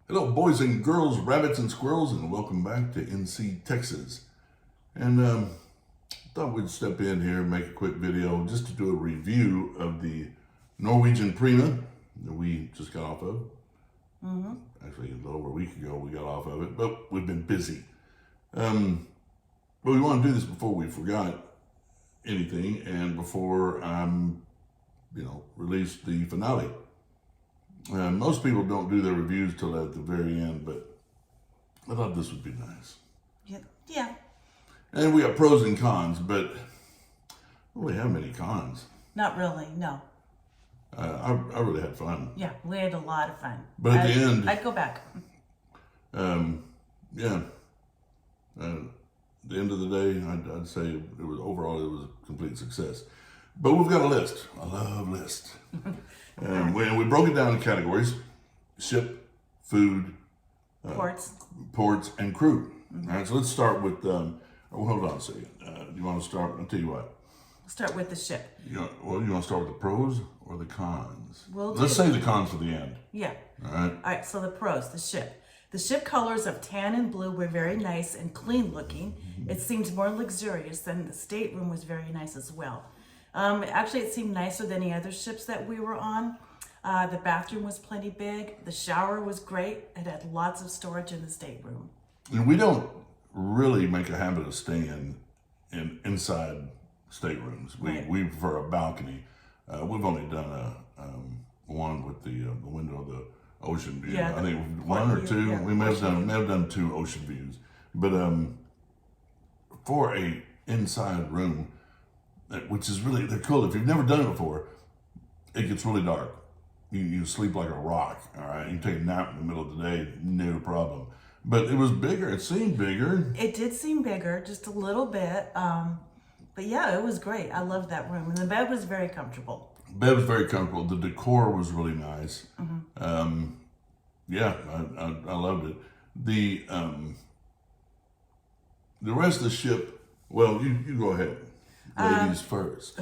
Hello, boys and girls, rabbits and squirrels, and welcome back to NC, Texas. And thought we'd step in here and make a quick video just to do a review of the Norwegian Prima that we just got off of. Actually, a little over a week ago we got off of it, but we've been busy. But we want to do this before we forgot anything and before release the finale. Most people don't do their reviews till at the very end, but I thought this would be nice. Yeah. And we have pros and cons, but we don't really have many cons. Not really, no. I really had fun. Yeah, we had a lot of fun. But at the end, I'd go back. At the end of the day, I'd say it was a complete success. But we've got a list. I love lists. And we broke it down in categories: ship, food, ports, and crew. All right, so let's start with. Hold on a second. You want to start? I'll tell you what. Start with the ship. You want to start with the pros or the cons? Let's say the cons for the end. Yeah. All right. All right. So the pros, the ship. The ship colors of tan and blue were very nice and clean looking. It seemed more luxurious, and the stateroom was very nice as well. Actually, it seemed nicer than any other ships that we were on. The bathroom was plenty big. The shower was great. It had lots of storage in the stateroom. And we don't really make a habit of staying in inside staterooms. We prefer a balcony. We've only done one with the window of the ocean view. Yeah, I think one or two. Yeah, we may have done two ocean views, but for a inside room, which is really, they're cool. If you've never done it before, it gets really dark. You sleep like a rock. All right, you can take a nap in the middle of the day, no problem. But it was bigger. It seemed bigger. It did seem bigger, just a little bit. But yeah, it was great. I loved that room, and the bed was very comfortable. Bed was very comfortable. The decor was really nice. Yeah, I loved it. The rest of the ship. Well, you go ahead. Ladies first.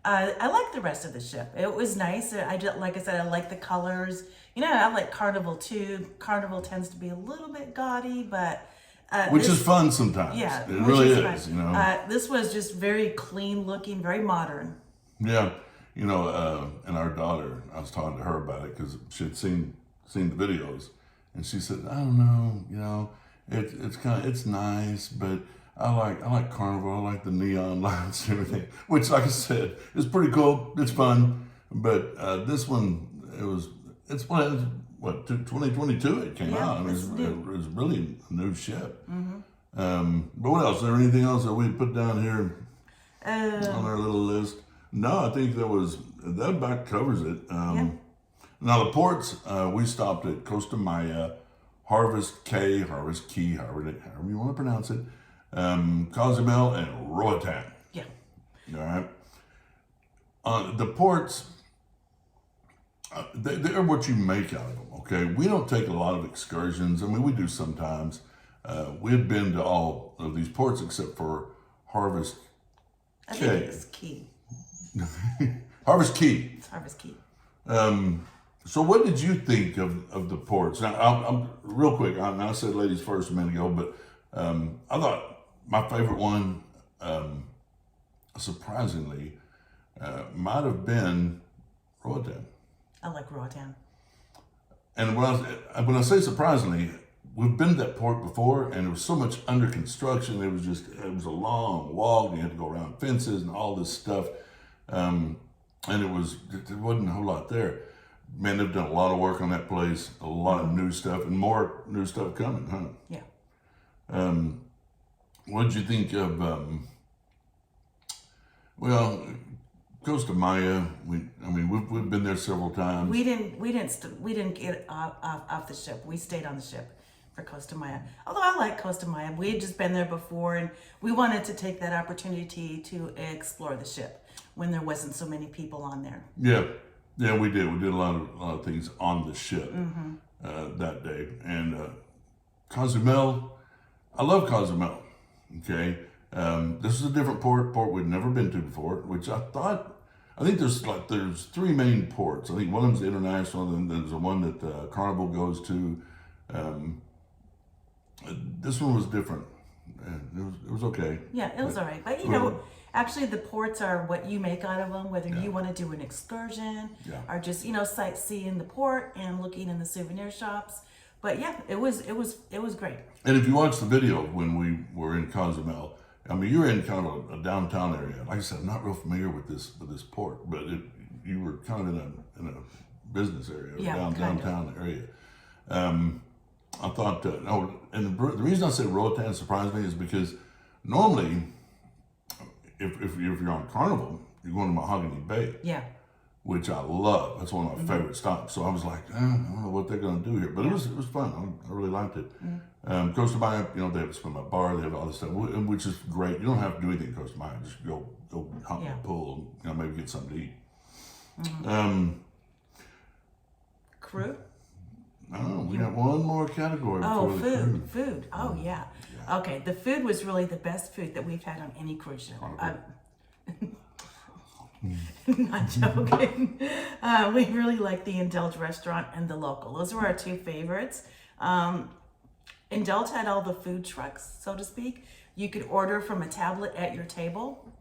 I liked the rest of the ship. It was nice. Like I said, I like the colors. You know, I like Carnival too. Carnival tends to be a little bit gaudy, but which is fun sometimes. Yeah, it really is. You know, this was just very clean looking, very modern. Yeah, and our daughter, I was talking to her about it because she had seen the videos, and she said, I don't know, it's nice, but I like Carnival. I like the neon lights and everything, which, like I said, is pretty cool. It's fun, but this one, it's 2022 it came out. It was really a new ship. But what else? Is there anything else that we put down here on our little list? No, I think that about covers it. Now the ports, we stopped at Costa Maya, Harvest Key, however you want to pronounce it, Cozumel, and Roatan. Yeah. All right. The ports, they're what you make out of them, okay? We don't take a lot of excursions. I mean, we do sometimes. We had been to all of these ports except for Harvest I think it's Key. Harvest Key. It's Harvest Key. So what did you think of the ports? Now, I'm real quick, I said ladies first a minute ago, but I thought my favorite one, surprisingly, might have been Roatan. I like Roatan. And when I say surprisingly, we've been to that port before, and there was so much under construction. It was a long walk. You had to go around fences and all this stuff, and there wasn't a whole lot there. Man, they've done a lot of work on that place, a lot of new stuff, and more new stuff coming, huh? Yeah. What did you think of? Costa Maya. We've been there several times. We didn't get off the ship. We stayed on the ship for Costa Maya. Although I like Costa Maya, we had just been there before, and we wanted to take that opportunity to explore the ship when there wasn't so many people on there. Yeah, we did. We did a lot of things on the ship that day. And Cozumel, I love Cozumel. Okay, this is a different port we'd never been to before, which I think there's three main ports. I think one of them's international, and there's the one that Carnival goes to. Um, this one was different. It was okay. Yeah, it was all right. But you know, actually the ports are what you make out of them, whether you want to do an excursion or just, you know, sightseeing the port and looking in the souvenir shops. But yeah, it was great. And if you watch the video when we were in Cozumel, I mean, you're in kind of a downtown area. Like I said, I'm not real familiar with this port, but you were kind of in a business area, downtown area. I thought, and the reason I said Roatan surprised me is because normally, if you're on Carnival, you're going to Mahogany Bay. Yeah. Which I love. That's one of my favorite stops. So I was like, I don't know what they're going to do here, but it was fun. I really liked it. Costa Maya, you know, they have a swim up bar, they have all this stuff, which is great. You don't have to do anything in Costa Maya. Just go hop in the pool, and, you know, maybe get something to eat. Crew? Oh, we got one more category. Oh, food. Oh, yeah. Okay, the food was really the best food that we've had on any cruise ship. Not joking. We really liked the Indulge restaurant and the local. Those were our two favorites. Indulge had all the food trucks, so to speak. You could order from a tablet at your table,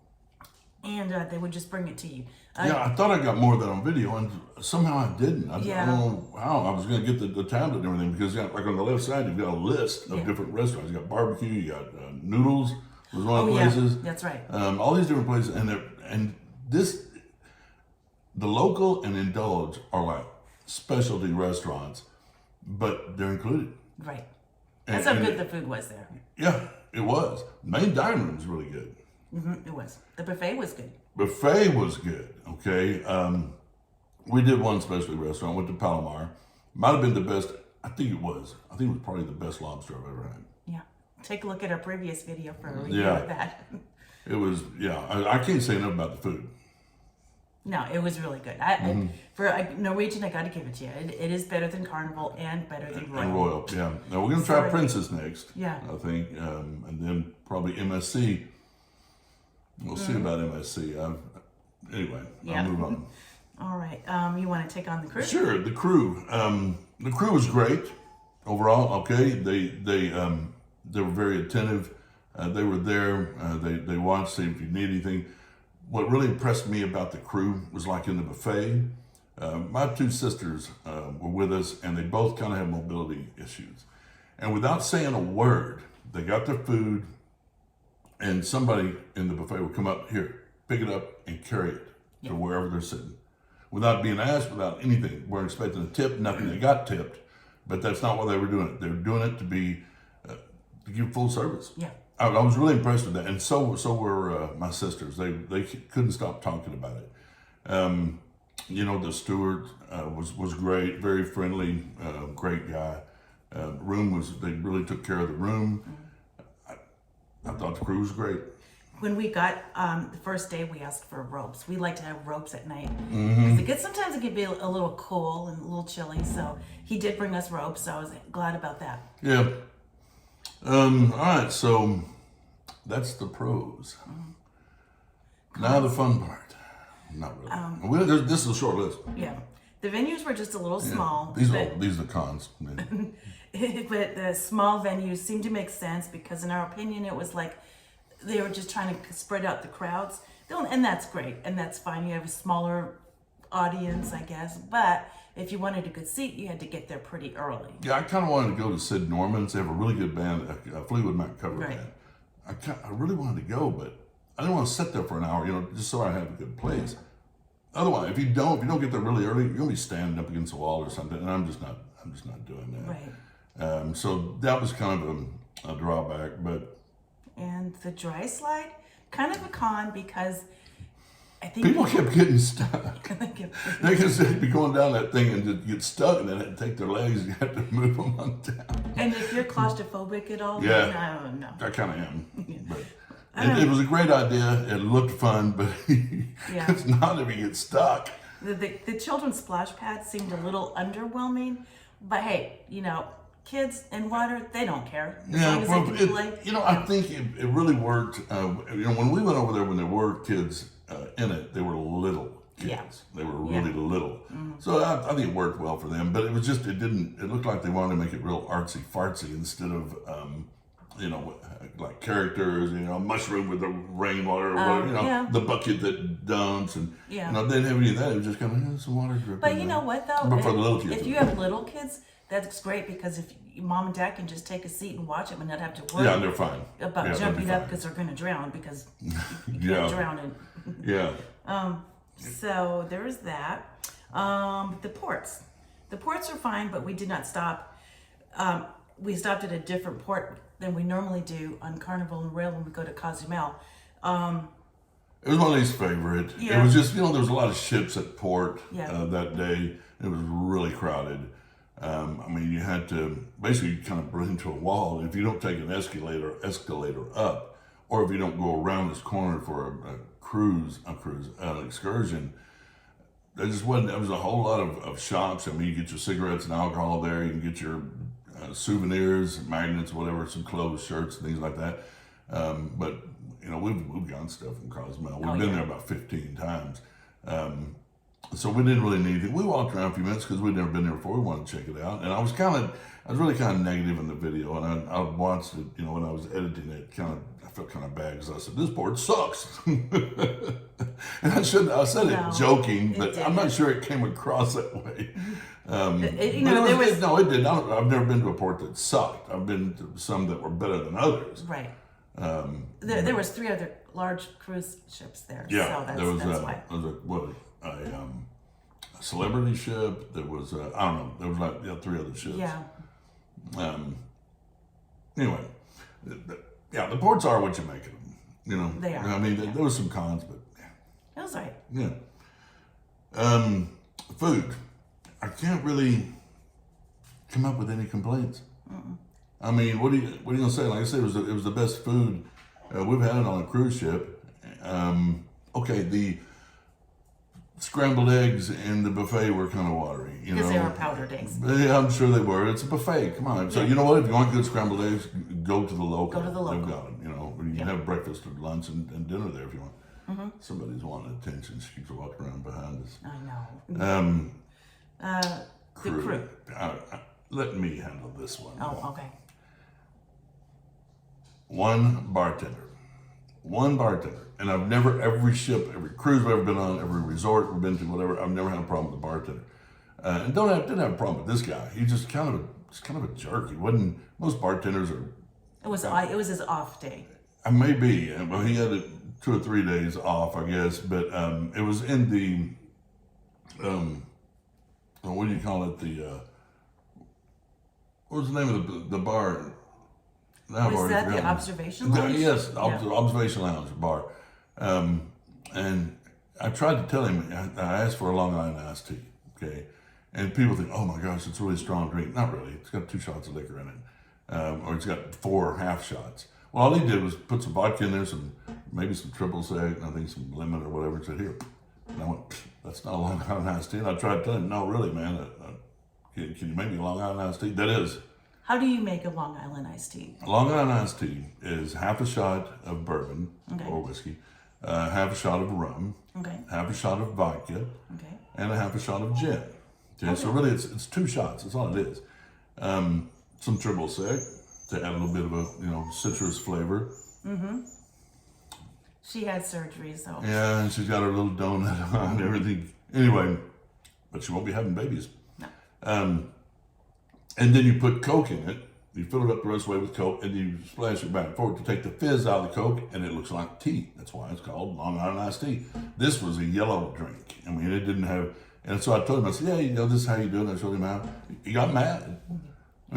and they would just bring it to you. I thought I got more of that on video, and somehow I didn't. I don't know how. I was going to get the tablet and everything, because like on the left side, you've got a list of different restaurants. You got barbecue, you got Noodles was one of the places. Yeah, that's right. All these different places, the local and Indulge are like specialty restaurants, but they're included. Right. That's how good the food was there. Yeah, it was. Main dining room was really good. It was. The buffet was good. Buffet was good. Okay. We did one specialty restaurant, went to Palomar. Might have been the best. I think it was. I think it was probably the best lobster I've ever had. Yeah. Take a look at our previous video for a review of that. It was, I can't say enough about the food. No, it was really good. For Norwegian, I got to give it to you. It is better than Carnival and better than Royal. And Royal, yeah. Now we're going to try Princess next. Yeah. I think, and then probably MSC. We'll see about MSC. Anyway, I'll move on. All right. You want to take on the crew? Sure. The crew. The crew was great overall. Okay. They were very attentive. They were there. They watched, see if you need anything. What really impressed me about the crew was like in the buffet, my two sisters were with us, and they both kind of have mobility issues. And without saying a word, they got their food, and somebody in the buffet would come up, here, pick it up and carry it to wherever they're sitting. Without being asked, without anything. Weren't expecting a tip, nothing. They got tipped, but that's not why they were doing it. They were doing it to give full service. Yeah. I was really impressed with that, and so were my sisters. They couldn't stop talking about it. You know, the steward was great, very friendly, great guy. They really took care of the room. I thought the crew was great. When we got the first day, we asked for ropes. We like to have ropes at night. Because sometimes it can be a little cool and a little chilly. So he did bring us ropes. So I was glad about that. Yeah. All right, so that's the pros. Now the fun part. Not really. This is a short list. Yeah. The venues were just a little small. These are the cons. But the small venues seemed to make sense because, in our opinion, it was like they were just trying to spread out the crowds. And that's great. And that's fine. You have a smaller audience, I guess. But if you wanted a good seat, you had to get there pretty early. Yeah, I kind of wanted to go to Sid Norman's. They have a really good band, a Fleetwood Mac cover band. I really wanted to go, but I didn't want to sit there for an hour, just so I had a good place. Otherwise, if you don't get there really early, you're gonna be standing up against the wall or something, and I'm just not doing that. Right. So that was kind of a drawback, but. And the dry slide, kind of a con because I think people kept getting stuck. They could be going down that thing and just get stuck, and then have to take their legs. You have to move them on down. And if you're claustrophobic at all, then I don't know. I kind of am. But it was a great idea. It looked fun, but it's not if you get stuck. The children's splash pad seemed a little underwhelming, but hey, kids and water, they don't care. As long as they can play. I think it really worked. When we went over there, when there were kids in it, they were little. kids. Yeah. They were really little. So I think it worked well for them, but it was just, it looked like they wanted to make it real artsy fartsy instead of, you know, like characters, you know, mushroom with the rainwater, or whatever, you know, the bucket that dumps, and, you know, they didn't have any of that. It was just kind of, some water dripping. But you know what, though? But for the little kids. If you have little kids, that's great, because if mom and dad can just take a seat and watch them and not have to worry they're fine. about jumping up because they're going to drown, because you can't drown in. So there's that. The ports. The ports are fine, but we did not stop. We stopped at a different port than we normally do on Carnival and Rail when we go to Cozumel. It was my least favorite. It was just, you know, there was a lot of ships at port that day. It was really crowded. I mean, you had to basically kind of run into a wall. If you don't take an escalator up, or if you don't go around this corner for an excursion, there just wasn't. There was a whole lot of shops. I mean, you get your cigarettes and alcohol there. You can get your souvenirs, magnets, whatever, some clothes, shirts, things like that. But you know, we've gotten stuff from Cozumel. We've been there about 15 times. So we didn't really need anything. We walked around a few minutes because we'd never been there before. We wanted to check it out. And I was really kind of negative in the video. And I watched it, you know, when I was editing it, I felt kind of bad because I said, this board sucks. And I said it joking, but I'm not sure it came across that way. It did. I've never been to a port that sucked. I've been to some that were better than others. Right. There was 3 other large cruise ships there. Yeah, so there was why. A celebrity ship. There was I don't know. There was like 3 other ships. Yeah. Anyway, the ports are what you make of them. You know, they are. I mean, there was some cons, but that was right. Yeah. Food. I can't really come up with any complaints. I mean, what are you gonna say? Like I said, it was the best food we've had on a cruise ship. Okay, the scrambled eggs in the buffet were kind of watery, because they were powdered eggs. Yeah, I'm sure they were. It's a buffet. Come on. So you know what? If you want good scrambled eggs, go to the local. Go to the local. They've got them. You know, you can have breakfast or lunch and dinner there if you want. Somebody's wanting attention. She keeps walking around behind us. I know. The crew. Let me handle this one. Oh, okay. One bartender. And I've never, every ship, every cruise I've ever been on, every resort we've been to, whatever, I've never had a problem with the bartender. And didn't have a problem with this guy. He's just kind of a jerk. He wasn't. Most bartenders are. It was his off day. Maybe. Well, he had 2 or 3 days off, I guess. But it was in the. What do you call it? What was the name of the bar? Was that the observation lounge? Yes, observation lounge bar. And I tried to tell him, I asked for a Long Island iced tea, okay? And people think, oh my gosh, it's a really strong drink. Not really. It's got 2 shots of liquor in it. Or it's got 4 half shots. Well, all he did was put some vodka in there, maybe some triple sec, and I think some lemon or whatever, and said, here. And I went, that's not a Long Island iced tea. And I tried to tell him, no, really, man, can you make me a Long Island iced tea? That is. How do you make a Long Island iced tea? Long Island iced tea is half a shot of bourbon or whiskey, half a shot of rum, half a shot of vodka, and a half a shot of gin. Okay, so really it's 2 shots. That's all it is. Some triple sec to add a little bit of a citrus flavor. She had surgery, so. Yeah, and she's got her little donut on and everything. Anyway, but she won't be having babies. No. And then you put Coke in it. You fill it up the rest of the way with Coke, and you splash it back and forth to take the fizz out of the Coke, and it looks like tea. That's why it's called Long Island iced tea. This was a yellow drink. I mean, it didn't have. And so I told him, I said, yeah, this is how you do it. I showed him how. He got mad.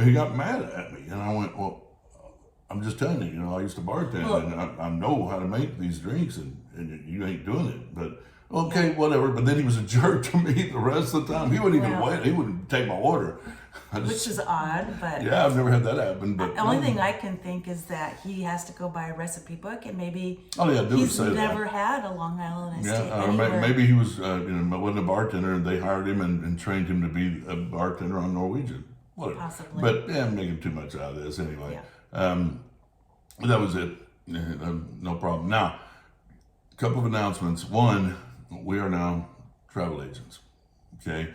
He got mad at me, and I went, well, I'm just telling you, I used to bartend, and I know how to make these drinks, and you ain't doing it. But okay, whatever. But then he was a jerk to me the rest of the time. He wouldn't even wait. He wouldn't take my order. Which is odd, but yeah, I've never had that happen. But the only thing I can think is that he has to go buy a recipe book, and maybe he's never had a Long Island iced tea or maybe he was wasn't a bartender, and they hired him and trained him to be a bartender on Norwegian. Whatever. Possibly. But I'm making too much out of this anyway. Yeah. That was it. No problem. Now, a couple of announcements. One, we are now travel agents. Okay,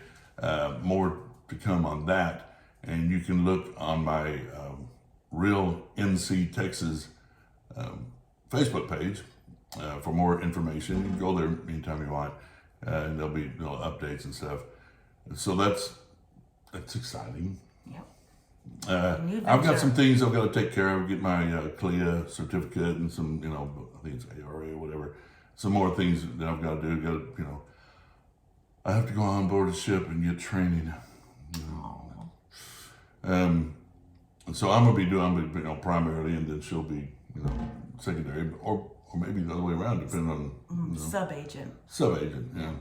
more to come on that, and you can look on my Real NC Texas Facebook page for more information. You can go there anytime you want, and there'll be updates and stuff. So that's exciting. Yep. I've got some things I've got to take care of. Get my CLIA certificate and some, I think it's ARA or whatever. Some more things that I've got to do. I have to go on board a ship and get training. So I'm gonna be primarily, and then she'll be, secondary, or maybe the other way around, depending on sub-agent. Sub-agent, yeah.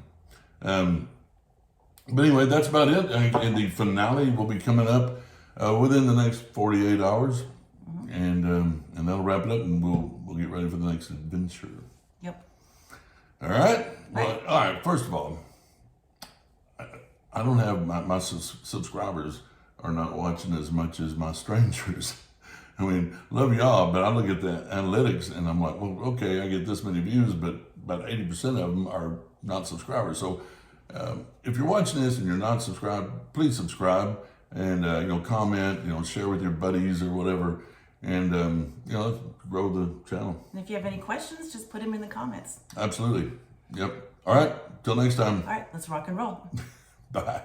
But anyway, that's about it. And the finale will be coming up within the next 48 hours, and that'll wrap it up, and we'll get ready for the next adventure. Yep. All right. Well, all right. First of all, I don't have my subscribers are not watching as much as my strangers. I mean, love y'all, but I look at the analytics and I'm like, well, okay, I get this many views, but about 80% of them are not subscribers. So if you're watching this and you're not subscribed, please subscribe and comment, share with your buddies or whatever, and let's grow the channel. And if you have any questions, just put them in the comments. Absolutely. Yep. All right. Till next time. All right, let's rock and roll. Bye.